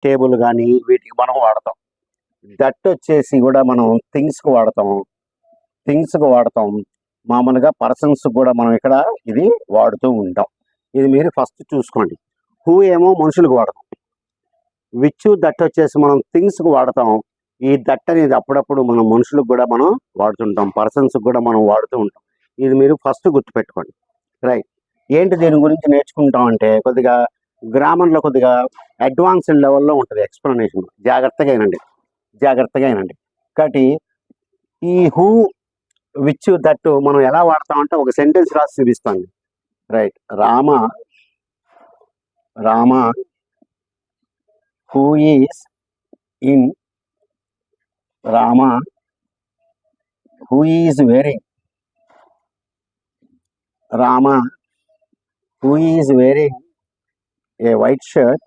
Table కానీ వీటికి మనం వాడతాం. దట్ వచ్చేసి కూడా మనం థింగ్స్కి వాడతాం. మామూలుగా పర్సన్స్ కూడా మనం ఇక్కడ ఇది వాడుతూ ఉంటాం. ఇది మీరు ఫస్ట్ చూసుకోండి. హూ ఏమో మనుషులకు వాడతాం, విచ్ దట్ వచ్చేసి మనం థింగ్స్కి వాడతాం. ఈ దట్ అనేది అప్పుడప్పుడు మనం మనుషులకు కూడా మనం వాడుతుంటాం, పర్సన్స్కి కూడా మనం వాడుతూ ఉంటాం. ఇది మీరు ఫస్ట్ గుర్తుపెట్టుకోండి. రైట్. ఏంటి దీని గురించి నేర్చుకుంటాం అంటే కొద్దిగా గ్రామర్లో కొద్దిగా అడ్వాన్స్డ్ లెవెల్లో ఉంటుంది ఎక్స్ప్లెనేషన్. జాగ్రత్తగా వినండి. కాబట్టి ఈ హూ విచ్ దట్ మనం ఎలా వాడతామంటే ఒక సెంటెన్స్ రాసి చూపిస్తాను. Right. Rama who is in Rama who is wearing a white shirt